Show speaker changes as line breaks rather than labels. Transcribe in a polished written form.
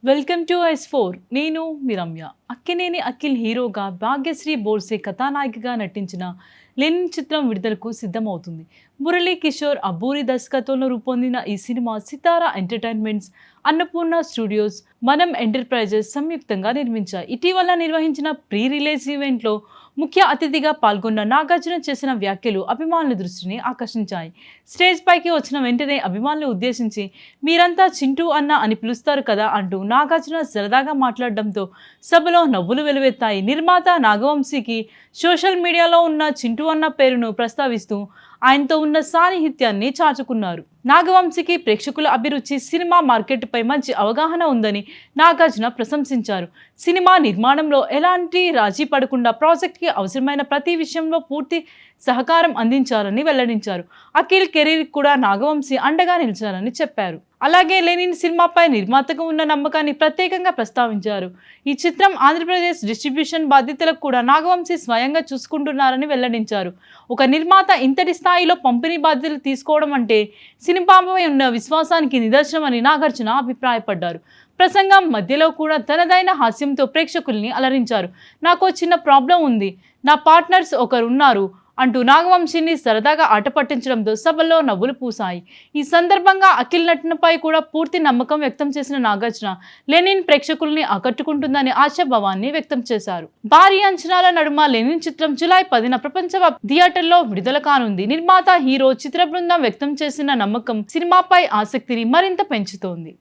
Welcome to S4. నేను మీ రమ్య. అక్కినేని అఖిల్ హీరోగా భాగ్యశ్రీ బోర్సే కథానాయికగా నటించిన లెనిన్ చిత్రం విడుదలకు సిద్ధమవుతుంది. మురళీ కిషోర్ అబ్బూరి దర్శకత్వంలో రూపొందిన ఈ సినిమా సితారా ఎంటర్టైన్మెంట్స్, అన్నపూర్ణ స్టూడియోస్, మనం ఎంటర్ప్రైజెస్ సంయుక్తంగా నిర్మించాయి. ఇటీవల నిర్వహించిన ప్రీ రిలీజ్ ఈవెంట్లో ముఖ్య అతిథిగా పాల్గొన్న నాగార్జున చేసిన వ్యాఖ్యలు అభిమానుల దృష్టిని ఆకర్షించాయి. స్టేజ్ పైకి వచ్చిన వెంటనే అభిమానులు ఉద్దేశించి మీరంతా చింటూ అన్న అని పిలుస్తారు కదా అంటూ నాగార్జున సరదాగా మాట్లాడడంతో సభలో నవ్వులు వెలువెత్తాయి. నిర్మాత నాగవంశీకి సోషల్ మీడియాలో ఉన్న చింటూ అన్న పేరును ప్రస్తావిస్తూ ఆయనతో ఉన్న సాన్నిహిత్యాన్ని చాచుకున్నారు. నాగవంశీకి ప్రేక్షకుల అభిరుచి, సినిమా మార్కెట్పై మంచి అవగాహన ఉందని నాగార్జున ప్రశంసించారు. సినిమా నిర్మాణంలో ఎలాంటి రాజీ పడకుండా ప్రాజెక్ట్కి అవసరమైన ప్రతి విషయంలో పూర్తి సహకారం అందించారని వెల్లడించారు. అఖిల్ కెరీర్ కూడా నాగవంశీ అండగా నిలిచారని చెప్పారు. అలాగే లెనిన్ సినిమాపై నిర్మాతకు ఉన్న నమ్మకాన్ని ప్రత్యేకంగా ప్రస్తావించారు. ఈ చిత్రం ఆంధ్రప్రదేశ్ డిస్ట్రిబ్యూషన్ బాధ్యతలకు కూడా నాగవంశీ స్వయంగా చూసుకుంటున్నారని వెల్లడించారు. ఒక నిర్మాత ఇంతటి స్థాయిలో పంపిణీ బాధ్యతలు తీసుకోవడం అంటే సినిమాపై ఉన్న విశ్వాసానికి నిదర్శనమని నాగార్జున అభిప్రాయపడ్డారు. ప్రసంగం మధ్యలో కూడా తనదైన హాస్యంతో ప్రేక్షకుల్ని అలరించారు. నాకు చిన్న ప్రాబ్లం ఉంది, నా పార్ట్నర్స్ ఒకరున్నారు అంటూ నాగవంశీని సరదాగా ఆట పట్టించడంతో సభలో నవ్వులు పూసాయి. ఈ సందర్భంగా అఖిల్ నటనపై కూడా పూర్తి నమ్మకం వ్యక్తం చేసిన నాగార్జున లెనిన్ ప్రేక్షకుల్ని ఆకట్టుకుంటుందని ఆశాభావాన్ని వ్యక్తం చేశారు. భారీ అంచనాల నడుమ లెనిన్ చిత్రం జూలై 10న ప్రపంచవ్యాప్త థియేటర్లో విడుదల కానుంది. నిర్మాత, హీరో, చిత్ర బృందం వ్యక్తం చేసిన నమ్మకం సినిమాపై ఆసక్తిని మరింత పెంచుతోంది.